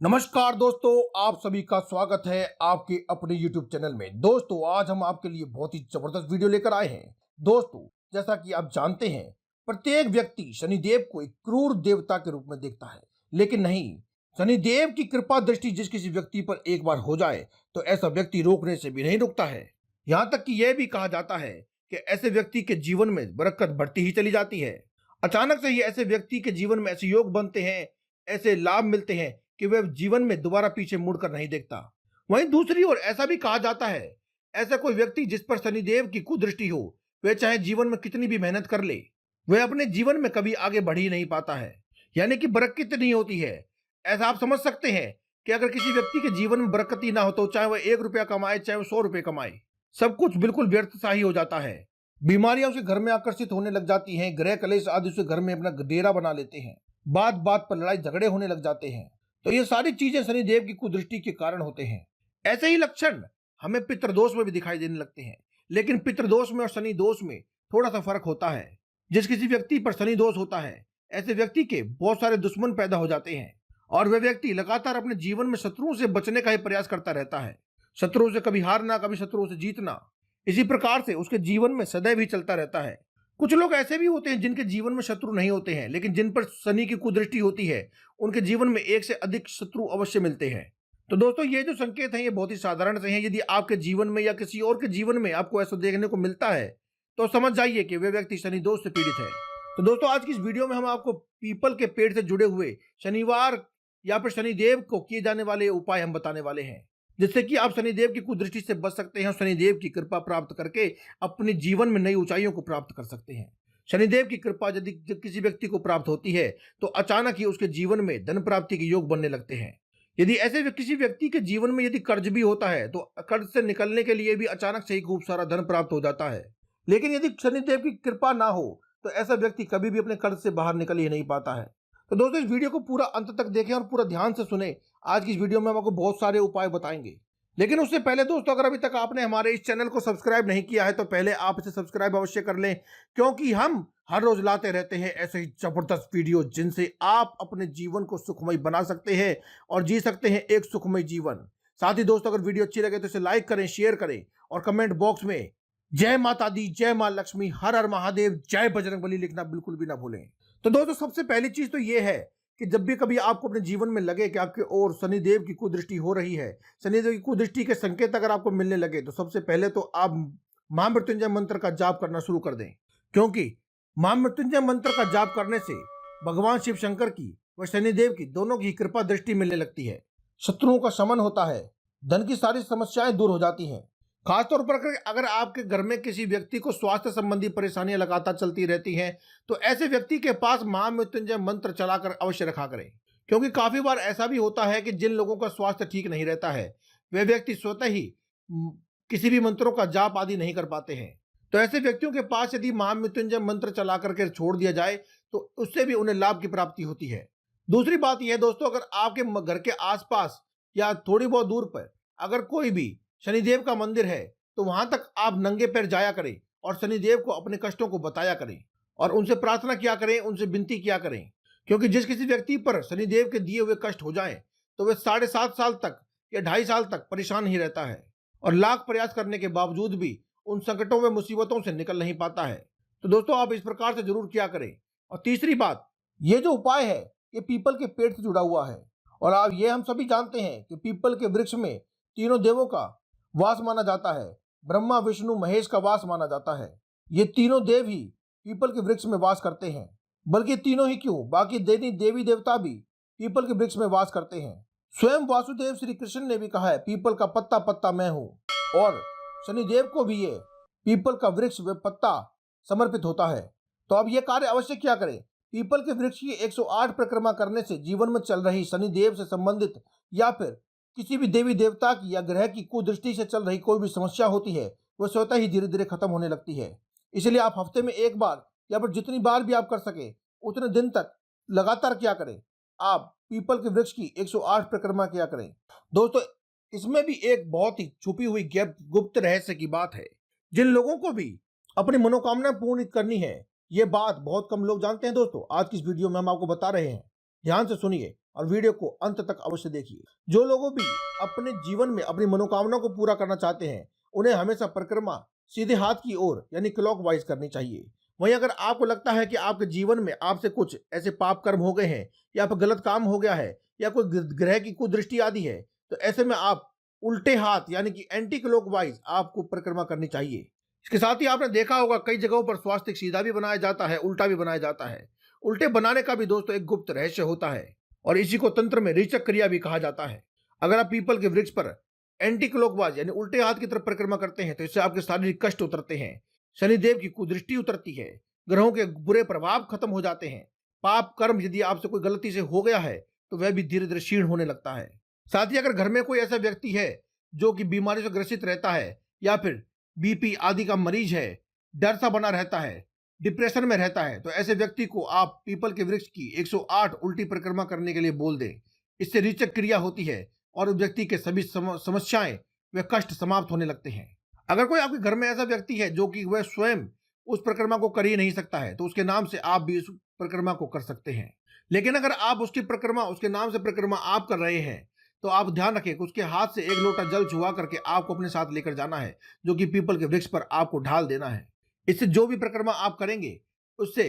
नमस्कार दोस्तों, आप सभी का स्वागत है आपके अपने YouTube चैनल में। दोस्तों, आज हम आपके लिए बहुत ही जबरदस्त वीडियो लेकर आए हैं। दोस्तों, जैसा कि आप जानते हैं, प्रत्येक व्यक्ति शनिदेव को एक क्रूर देवता के रूप में देखता है, लेकिन नहीं, शनिदेव की कृपा दृष्टि जिस किसी व्यक्ति पर एक बार हो जाए तो ऐसा व्यक्ति रोकने से भी नहीं रुकता है। यहाँ तक कि यह भी कहा जाता है कि ऐसे व्यक्ति के जीवन में बरकत बढ़ती ही चली जाती है। अचानक से ही ऐसे व्यक्ति के जीवन में ऐसे योग बनते हैं, ऐसे लाभ मिलते हैं कि वह जीवन में दोबारा पीछे मुड़कर नहीं देखता। वहीं दूसरी ओर ऐसा भी कहा जाता है, ऐसा कोई व्यक्ति जिस पर शनिदेव की कुदृष्टि हो, वह चाहे जीवन में कितनी भी मेहनत कर ले, वह अपने जीवन में कभी आगे बढ़ ही नहीं पाता है, यानी कि बरकत नहीं होती है। ऐसा आप समझ सकते हैं कि अगर किसी व्यक्ति के जीवन में बरकत ही ना हो तो चाहे वह 1 रुपया कमाए, चाहे वह 100 रुपये कमाए, सब कुछ बिल्कुल व्यर्थ सा ही हो जाता है। बीमारियां उसे घर में आकर्षित होने लग जाती हैं, गृह कलेश आदि उसे घर में अपना डेरा बना लेते हैं, बात बात पर लड़ाई झगड़े होने लग जाते हैं। तो ये सारी चीजें शनिदेव की कुदृष्टि के कारण होते हैं। ऐसे ही लक्षण हमें पितृदोष में भी दिखाई देने लगते हैं, लेकिन पितृदोष में और शनि दोष में थोड़ा सा फर्क होता है। जिस किसी व्यक्ति पर शनि दोष होता है, ऐसे व्यक्ति के बहुत सारे दुश्मन पैदा हो जाते हैं और वह व्यक्ति लगातार अपने जीवन में शत्रुओं से बचने का ही प्रयास करता रहता है। शत्रुओं से कभी हारना, कभी शत्रुओं से जीतना, इसी प्रकार से उसके जीवन में सदैव ही चलता रहता है। कुछ लोग ऐसे भी होते हैं जिनके जीवन में शत्रु नहीं होते हैं, लेकिन जिन पर शनि की कुदृष्टि होती है, उनके जीवन में एक से अधिक शत्रु अवश्य मिलते हैं। तो दोस्तों, ये जो संकेत हैं ये बहुत ही साधारण से हैं। यदि आपके जीवन में या किसी और के जीवन में आपको ऐसा देखने को मिलता है तो समझ जाइए कि वे व्यक्ति शनि दोष से पीड़ित है। तो दोस्तों, आज की इस वीडियो में हम आपको पीपल के पेड़ से जुड़े हुए शनिवार या फिर शनिदेव को किए जाने वाले उपाय हम बताने वाले हैं, जिससे कि आप शनिदेव की कुदृष्टि से बच सकते हैं और शनिदेव की कृपा प्राप्त करके अपने जीवन में नई ऊंचाइयों को प्राप्त कर सकते हैं। शनिदेव की कृपा यदि किसी व्यक्ति को प्राप्त होती है तो अचानक ही उसके जीवन में धन प्राप्ति के योग बनने लगते हैं। यदि ऐसे किसी व्यक्ति के जीवन में यदि कर्ज भी होता है तो कर्ज से निकलने के लिए भी अचानक से ही खूब सारा धन प्राप्त हो जाता है। लेकिन यदि शनिदेव की कृपा ना हो तो ऐसा व्यक्ति कभी भी अपने कर्ज से बाहर निकल ही नहीं पाता है। तो दोस्तों, इस वीडियो को पूरा अंत तक देखें और पूरा ध्यान से सुने। आज की इस वीडियो में हम आपको बहुत सारे उपाय बताएंगे, लेकिन उससे पहले दोस्तों, अगर अभी तक आपने हमारे इस चैनल को सब्सक्राइब नहीं किया है तो पहले आप इसे सब्सक्राइब अवश्य कर लें, क्योंकि हम हर रोज लाते रहते हैं ऐसे ही जबरदस्त वीडियो जिनसे आप अपने जीवन को सुखमय बना सकते हैं और जी सकते हैं एक सुखमय जीवन। साथ ही दोस्तों, अगर वीडियो अच्छी लगे तो इसे लाइक करें, शेयर करें और कमेंट बॉक्स में जय माता दी, जय मां लक्ष्मी, हर हर महादेव, जय बजरंगबली लिखना बिल्कुल भी ना भूलें। तो दोस्तों, सबसे पहली चीज तो ये है कि जब भी कभी आपको अपने जीवन में लगे कि आपके ओर शनिदेव की कुदृष्टि हो रही है, शनिदेव की कुदृष्टि के संकेत अगर आपको मिलने लगे, तो सबसे पहले तो आप महामृत्युंजय मंत्र का जाप करना शुरू कर दें, क्योंकि महामृत्युंजय मंत्र का जाप करने से भगवान शिव शंकर की व शनिदेव की दोनों की कृपा दृष्टि मिलने लगती है। शत्रुओं का शमन होता है, धन की सारी समस्याएं दूर हो जाती हैं। खासतौर पर अगर आपके घर में किसी व्यक्ति को स्वास्थ्य संबंधी परेशानियां लगातार चलती रहती हैं तो ऐसे व्यक्ति के पास महामृत्युंजय मंत्र चलाकर अवश्य रखा करें, क्योंकि काफी बार ऐसा भी होता है कि जिन लोगों का स्वास्थ्य ठीक नहीं रहता है वे व्यक्ति स्वतः ही किसी भी मंत्रों का जाप आदि नहीं कर पाते हैं। तो ऐसे व्यक्तियों के पास यदि महामृत्युंजय मंत्र चला करके छोड़ दिया जाए तो उससे भी उन्हें लाभ की प्राप्ति होती है। दूसरी बात यह है दोस्तों, अगर आपके घर के आसपास या थोड़ी बहुत दूर पर अगर कोई भी शनिदेव का मंदिर है तो वहां तक आप नंगे पैर जाया करें और शनिदेव को अपने कष्टों को बताया करें और उनसे प्रार्थना किया करें, उनसे विनती किया करें, क्योंकि जिस किसी व्यक्ति पर शनिदेव के दिए हुए कष्ट हो जाएं तो वह 7.5 साल तक या 2.5 साल तक परेशान ही रहता है और लाख प्रयास करने के बावजूद भी उन संकटों व मुसीबतों से निकल नहीं पाता है। तो दोस्तों, आप इस प्रकार से जरूर किया करें। और तीसरी बात, ये जो उपाय है ये पीपल के पेड़ से जुड़ा हुआ है और आप ये हम सभी जानते हैं कि पीपल के वृक्ष में तीनों देवों का वास माना जाता है। ब्रह्मा, विष्णु, महेश का वास माना जाता है। ये तीनों देव ही पीपल के वृक्ष में वास करते हैं, बल्कि तीनों ही क्यों, बाकी देवी देवता भी पीपल के वृक्ष में वास करते हैं। स्वयं वासुदेव श्री कृष्ण ने भी कहा है, पीपल का पत्ता पत्ता मैं हूँ, और शनिदेव को भी ये पीपल का वृक्ष व पत्ता समर्पित होता है। तो अब ये कार्य अवश्य क्या करें। पीपल के वृक्ष की 108 परिक्रमा करने से जीवन में चल रही शनिदेव से संबंधित या फिर किसी भी देवी देवता की या ग्रह की कुदृष्टि से चल रही कोई भी समस्या होती है वह स्वतः ही धीरे धीरे खत्म होने लगती है। इसलिए आप हफ्ते में एक बार या फिर जितनी बार भी आप कर सके उतने दिन तक लगातार क्या करें, आप पीपल के वृक्ष की 108 परिक्रमा किया करें। दोस्तों, इसमें भी एक बहुत ही छुपी हुई गुप्त रहस्य की बात है। जिन लोगों को भी अपनी मनोकामना पूर्ण करनी है, ये बात बहुत कम लोग जानते हैं। दोस्तों, आज की इस वीडियो में हम आपको बता रहे हैं, ध्यान से सुनिए और वीडियो को अंत तक अवश्य देखिए। जो लोगों भी अपने जीवन में अपनी मनोकामना को पूरा करना चाहते हैं, उन्हें हमेशा परिक्रमा सीधे हाथ की ओर यानी क्लॉकवाइज करनी चाहिए। वहीं अगर आपको लगता है कि आपके जीवन में आपसे कुछ ऐसे पाप कर्म हो गए हैं या फिर गलत काम हो गया है या कोई ग्रह की कुदृष्टि आदि है, तो ऐसे में आप उल्टे हाथ यानी कि एंटी क्लॉकवाइज आपको परिक्रमा करनी चाहिए। इसके साथ ही आपने देखा होगा कई जगहों पर स्वास्तिक सीधा भी बनाया जाता है, उल्टा भी बनाया जाता है। उल्टे बनाने का भी दोस्तों एक गुप्त रहस्य होता है और इसी को तंत्र में रेचक क्रिया भी कहा जाता है। अगर आप पीपल के वृक्ष पर एंटी क्लॉकवाइज यानी उल्टे हाथ की तरफ परिक्रमा करते हैं तो इससे आपके शारीरिक कष्ट उतरते हैं, शनिदेव की कुदृष्टि उतरती है, ग्रहों के बुरे प्रभाव खत्म हो जाते हैं। पाप कर्म यदि आपसे कोई गलती से हो गया है तो वह भी धीरे धीरे क्षीण होने लगता है। साथ ही अगर घर में कोई ऐसा व्यक्ति है जो कि बीमारी से ग्रसित रहता है या फिर बीपी आदि का मरीज है, डर सा बना रहता है, डिप्रेशन में रहता है, तो ऐसे व्यक्ति को आप पीपल के वृक्ष की 108 उल्टी परिक्रमा करने के लिए बोल दें। इससे रेचक क्रिया होती है और उस व्यक्ति के सभी समस्याएं व कष्ट समाप्त होने लगते हैं। अगर कोई आपके घर में ऐसा व्यक्ति है जो कि वह स्वयं उस परिक्रमा को कर ही नहीं सकता है तो उसके नाम से आप भी उस परिक्रमा को कर सकते हैं। लेकिन अगर आप उसके नाम से परिक्रमा आप कर रहे हैं तो आप ध्यान रखें कि उसके हाथ से एक लोटा जल छुआ करके आपको अपने साथ लेकर जाना है, जो कि पीपल के वृक्ष पर आपको ढाल देना है। इससे जो भी परिक्रमा आप करेंगे उससे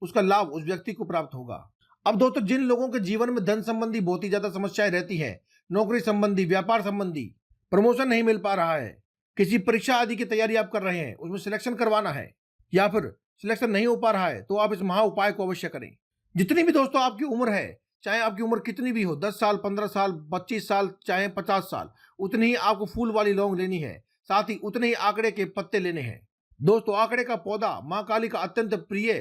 उसका लाभ उस व्यक्ति को प्राप्त होगा। अब दोस्तों, जिन लोगों के जीवन में धन संबंधी बहुत ही ज्यादा समस्याएं रहती हैं, नौकरी संबंधी, व्यापार संबंधी, प्रमोशन नहीं मिल पा रहा है, किसी परीक्षा आदि की तैयारी आप कर रहे हैं, उसमें सिलेक्शन करवाना है या फिर सिलेक्शन नहीं हो पा रहा है, तो आप इस महा उपाय को अवश्य करें। जितनी भी दोस्तों आपकी उम्र है, चाहे आपकी उम्र कितनी भी हो, 10 साल, 15 साल, 25 साल, चाहे 50 साल, उतनी ही आपको फूल वाली लौंग लेनी है, साथ ही उतने ही आंकड़े के पत्ते लेने हैं। दोस्तों, आंकड़े का पौधा मां काली का अत्यंत प्रिय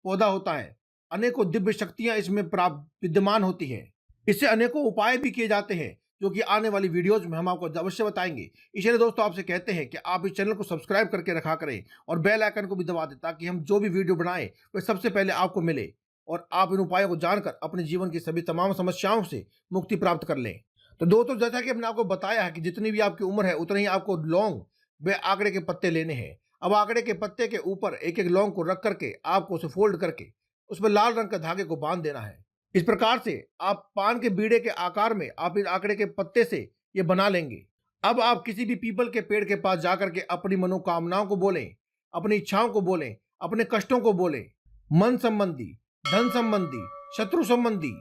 पौधा होता है। अनेकों दिव्य शक्तियां इसमें प्राप्त विद्यमान होती है। इससे अनेकों उपाय भी किए जाते हैं जो कि आने वाली वीडियोज में हम आपको अवश्य बताएंगे। इसलिए दोस्तों आपसे कहते हैं कि आप इस चैनल को सब्सक्राइब करके रखा करें और बेल आइकन को भी दबा दें ताकि हम जो भी वीडियो बनाएं वह सबसे पहले आपको मिले और आप इन उपायों को जानकर अपने जीवन की सभी तमाम समस्याओं से मुक्ति प्राप्त कर लें। तो दोस्तों, जैसा कि हमने आपको बताया है कि जितनी भी आपकी उम्र है उतने ही आपको लौंग व आंकड़े के पत्ते लेने हैं। अब आंकड़े के पत्ते के ऊपर एक एक लौंग को रख करके आपको उसे फोल्ड करके उसमें लाल रंग के धागे को बांध देना है। इस प्रकार से आप पान के बीड़े के आकार में आप इन आंकड़े के पत्ते से ये बना लेंगे। अब आप किसी भी पीपल के पेड़ के पास जाकर के अपनी मनोकामनाओं को बोलें, अपनी इच्छाओं को बोलें, अपने कष्टों को बोलें। मन संबंधी, धन संबंधी, शत्रु संबंधी,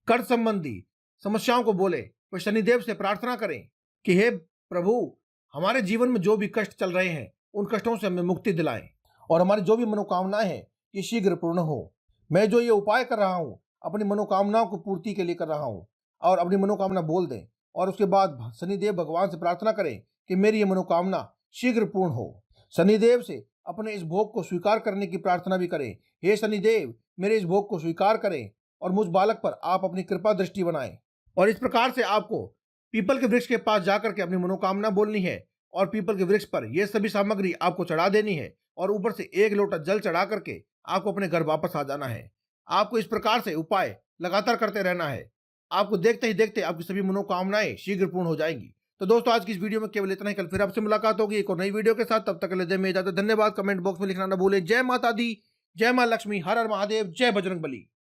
कर्ज संबंधी समस्याओं को बोले। तो शनिदेव से प्रार्थना करें कि हे प्रभु, हमारे जीवन में जो भी कष्ट चल रहे हैं उन कष्टों से हमें मुक्ति दिलाएं और हमारी जो भी मनोकामनाएं हैं ये शीघ्र पूर्ण हो। मैं जो ये उपाय कर रहा हूं अपनी मनोकामनाओं को पूर्ति के लिए कर रहा हूं। और अपनी मनोकामना बोल दें और उसके बाद शनिदेव भगवान से प्रार्थना करें कि मेरी ये मनोकामना शीघ्र पूर्ण हो। शनिदेव से अपने इस भोग को स्वीकार करने की प्रार्थना भी करें। हे शनिदेव, मेरे इस भोग को स्वीकार करें और मुझ बालक पर आप अपनी कृपा दृष्टि बनाएं। और इस प्रकार से आपको पीपल के वृक्ष के पास जाकर के अपनी मनोकामना बोलनी है और पीपल के वृक्ष पर यह सभी सामग्री आपको चढ़ा देनी है और ऊपर से एक लोटा जल चढ़ा करके आपको अपने घर वापस आ जाना है। आपको इस प्रकार से उपाय लगातार करते रहना है। आपको देखते ही देखते आपकी सभी मनोकामनाएं शीघ्र पूर्ण हो जाएंगी। तो दोस्तों, आज की इस वीडियो में केवल इतना ही। कल फिर आपसे मुलाकात होगी एक और नई वीडियो के साथ। तब तक के लिए दे में इजाजत। धन्यवाद। कमेंट बॉक्स में लिखना न भूलें। जय माता दी, जय मां लक्ष्मी, हर हर महादेव, जय बजरंग बली।